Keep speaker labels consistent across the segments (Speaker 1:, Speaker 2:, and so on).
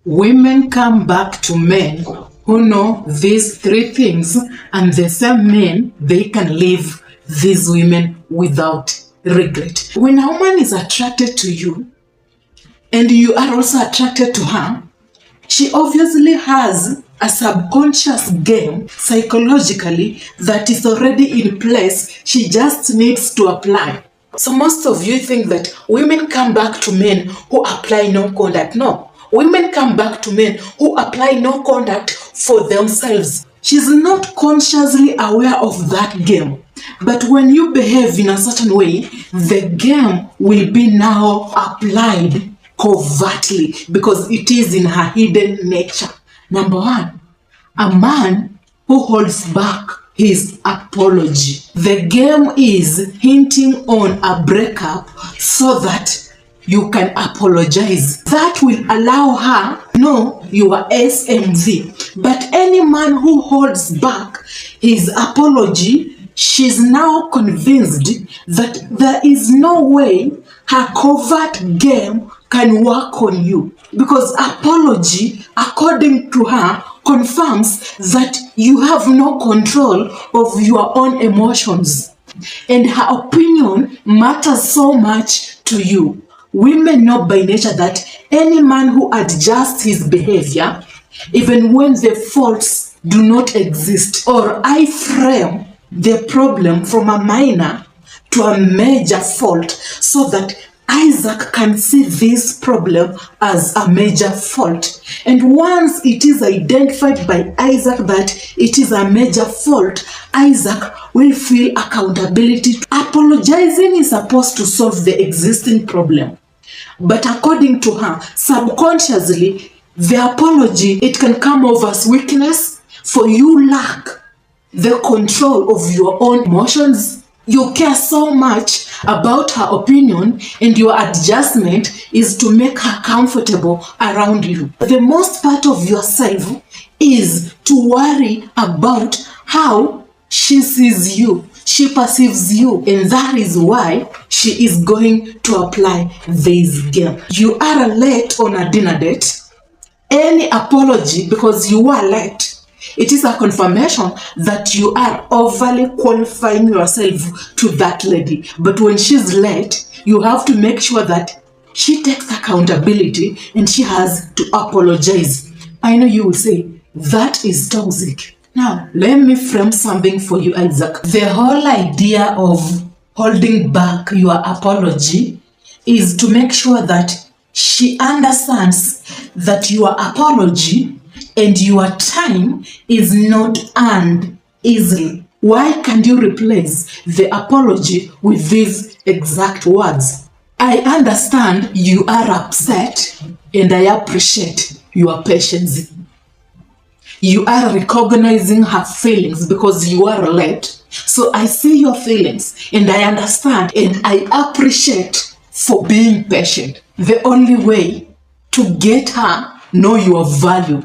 Speaker 1: Women come back to men who know these three things, and the same men, they can leave these women without regret. When a woman is attracted to you and you are also attracted to her, she obviously has a subconscious game psychologically that is already in place. She just needs to apply. So most of you think that women come back to men who apply no conduct. No. Women come back to men who apply no conduct for themselves. She's not consciously aware of that game. But when you behave in a certain way, the game will be now applied covertly because it is in her hidden nature. Number one, a man who holds back his apology. The game is hinting on a breakup so that you can apologize. That will allow her to know you are SMV. But any man who holds back his apology, she's now convinced that there is no way her covert game can work on you. Because apology, according to her, confirms that you have no control of your own emotions. And her opinion matters so much to you. Women know by nature that any man who adjusts his behavior, even when the faults do not exist, or I frame the problem from a minor to a major fault so that Isaac can see this problem as a major fault. And once it is identified by Isaac that it is a major fault, Isaac will feel accountability. Apologizing is supposed to solve the existing problem. But according to her, subconsciously, the apology, it can come off as weakness, for you lack the control of your own emotions. You care so much about her opinion, and your adjustment is to make her comfortable around you. The most part of yourself is to worry about how she sees you, she perceives you, and that is why she is going to apply this game. You are late on a dinner date. Any apology because you are late, it is a confirmation that you are overly qualifying yourself to that lady. But when she's late, you have to make sure that she takes accountability and she has to apologize. I know you will say, that is toxic. Now, let me frame something for you, Isaac. The whole idea of holding back your apology is to make sure that she understands that your apology and your time is not earned easily. Why can't you replace the apology with these exact words? I understand you are upset and I appreciate your patience. You are recognizing her feelings because you are late. So I see your feelings and I understand and I appreciate for being patient. The only way to get her know your value.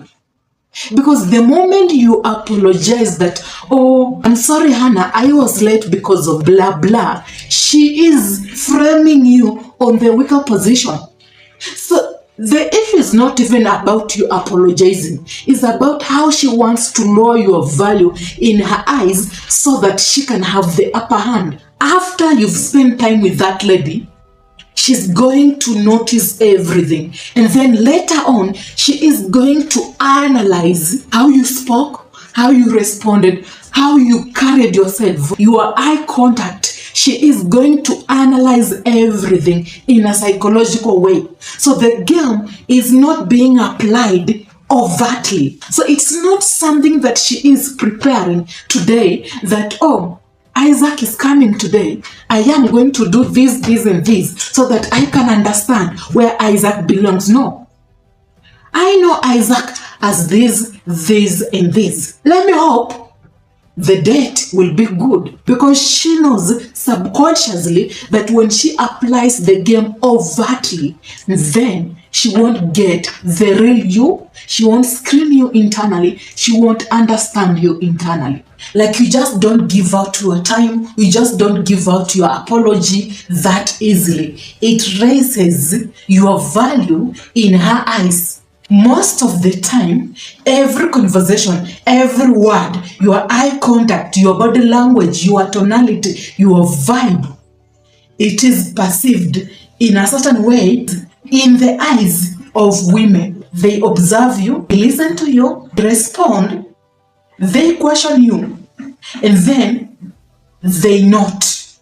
Speaker 1: Because the moment you apologize that, oh, I'm sorry, Hannah, I was late because of blah, blah, she is framing you on the weaker position. So the issue is not even about you apologizing. It's about how she wants to lower your value in her eyes so that she can have the upper hand. After you've spent time with that lady, she's going to notice everything. And then later on, she is going to analyze how you spoke, how you responded, how you carried yourself, your eye contact. She is going to analyze everything in a psychological way. So the game is not being applied overtly. So it's not something that she is preparing today that, oh, Isaac is coming today. I am going to do this, this, and this so that I can understand where Isaac belongs. No. I know Isaac as this, and this. Let me hope the date will be good because she knows subconsciously that when she applies the game overtly, then she won't get the real you. She won't screen you internally. She won't understand you internally. Like you just don't give out your time. You just don't give out your apology that easily. It raises your value in her eyes. Most of the time, every conversation, every word, your eye contact, your body language, your tonality, your vibe, it is perceived in a certain way in the eyes of women. They observe you, they listen to you, respond, they question you, and then they note.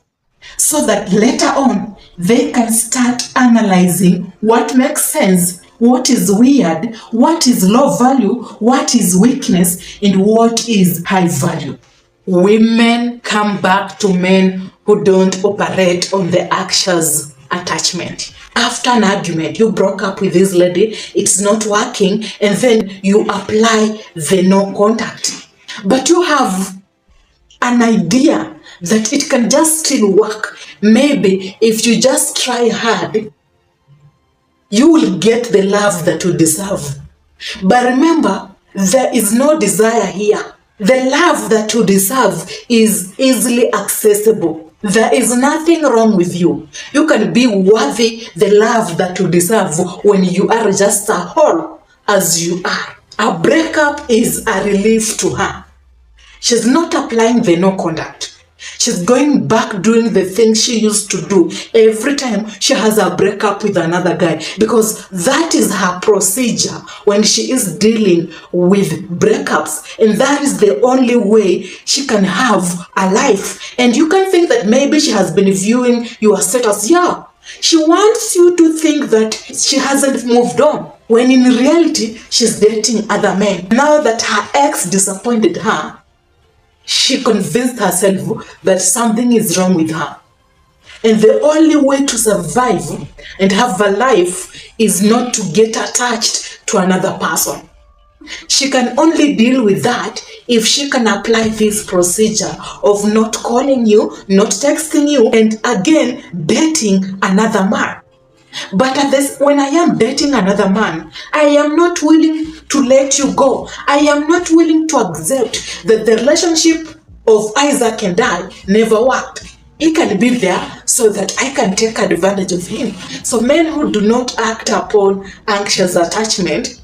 Speaker 1: So that later on, they can start analyzing what makes sense, what is weird, what is low value, what is weakness, and what is high value. Women come back to men who don't operate on the anxious attachment. After an argument, you broke up with this lady, it's not working, and then you apply the no contact. But you have an idea that it can just still work. Maybe if you just try hard, you will get the love that you deserve. But remember, there is no desire here. The love that you deserve is easily accessible. There is nothing wrong with you. You can be worthy the love that you deserve when you are just a whole as you are. A breakup is a relief to her. She's not applying the no contact. She's going back doing the things she used to do every time she has a breakup with another guy, because that is her procedure when she is dealing with breakups, and that is the only way she can have a life. And you can think that maybe she has been viewing your status. Yeah, she wants you to think that she hasn't moved on, when in reality she's dating other men. Now that her ex disappointed her, she convinced herself that something is wrong with her. And the only way to survive and have a life is not to get attached to another person. She can only deal with that if she can apply this procedure of not calling you, not texting you, and again dating another man. But when I am dating another man, I am not willing to let you go. I am not willing to accept that the relationship of Isaac and I never worked. He can be there so that I can take advantage of him. So men who do not act upon anxious attachment,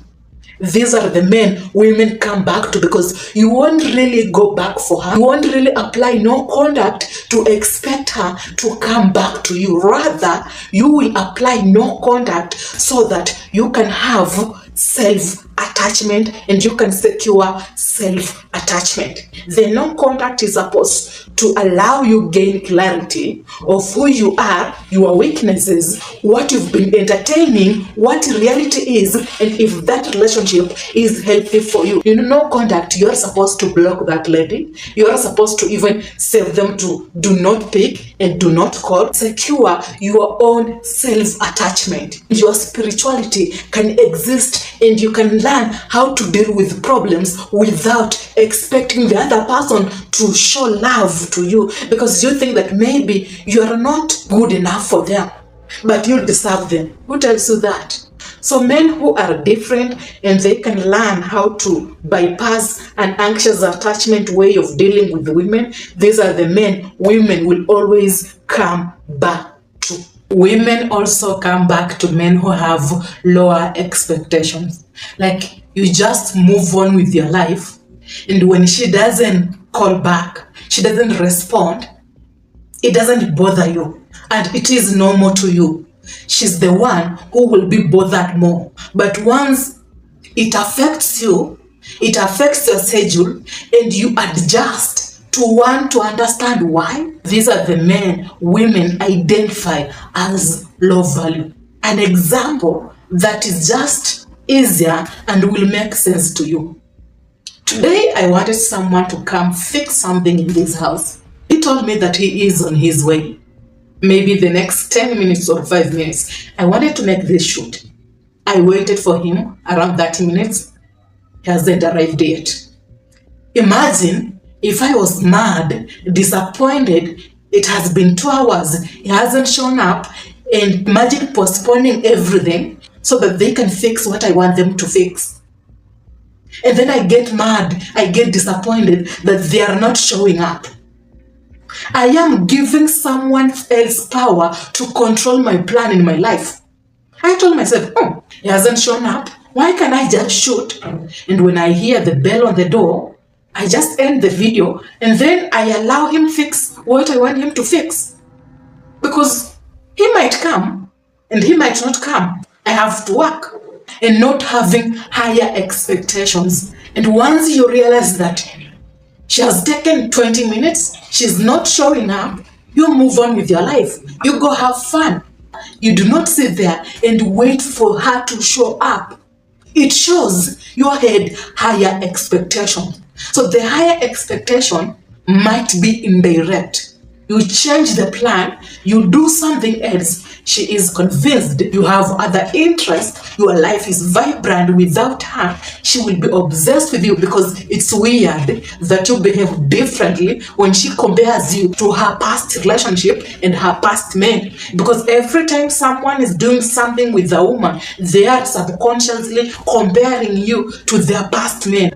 Speaker 1: these are the men women come back to, because you won't really go back for her. You won't really apply no contact to expect her to come back to you. Rather, you will apply no contact so that you can have self-attachment and you can secure self-attachment. The non-contact is supposed to allow you gain clarity of who you are, your weaknesses, what you've been entertaining, what reality is, and if that relationship is healthy for you. You know, no contact, you're supposed to block that lady. You're supposed to even save them to do not pick and do not call. Secure your own self-attachment. Your spirituality can exist and you can learn how to deal with problems without expecting the other person to show love to you, because you think that maybe you are not good enough for them, but you deserve them. Who tells you that? So men who are different and they can learn how to bypass an anxious attachment way of dealing with women, these are the men women will always come back to. Women also come back to men who have lower expectations. Like, you just move on with your life, and when she doesn't call back, she doesn't respond, it doesn't bother you, and it is normal to you. She's the one who will be bothered more. But once it affects you, it affects your schedule, and you adjust to want to understand why, these are the men women identify as low value. An example that is just easier and will make sense to you. Today, I wanted someone to come fix something in this house. He told me that he is on his way. Maybe the next 10 minutes or 5 minutes. I wanted to make this shoot. I waited for him around 30 minutes. He hasn't arrived yet. Imagine if I was mad, disappointed, it has been 2 hours, he hasn't shown up, and imagine postponing everything so that they can fix what I want them to fix. And then I get mad, I get disappointed that they are not showing up. I am giving someone else power to control my plan in my life. I told myself, oh, he hasn't shown up, Why can't I just shoot? And when I hear the bell on the door, I just end the video and then I allow him fix what I want him to fix. Because he might come and he might not come. I have to work. And not having higher expectations. And once you realize that she has taken 20 minutes, she's not showing up, you move on with your life. You go have fun. You do not sit there and wait for her to show up. It shows you had higher expectation. So the higher expectation might be indirect. You change the plan, you do something else. She is convinced you have other interests, your life is vibrant without her. She will be obsessed with you because it's weird that you behave differently when she compares you to her past relationship and her past men. Because every time someone is doing something with a woman, they are subconsciously comparing you to their past men.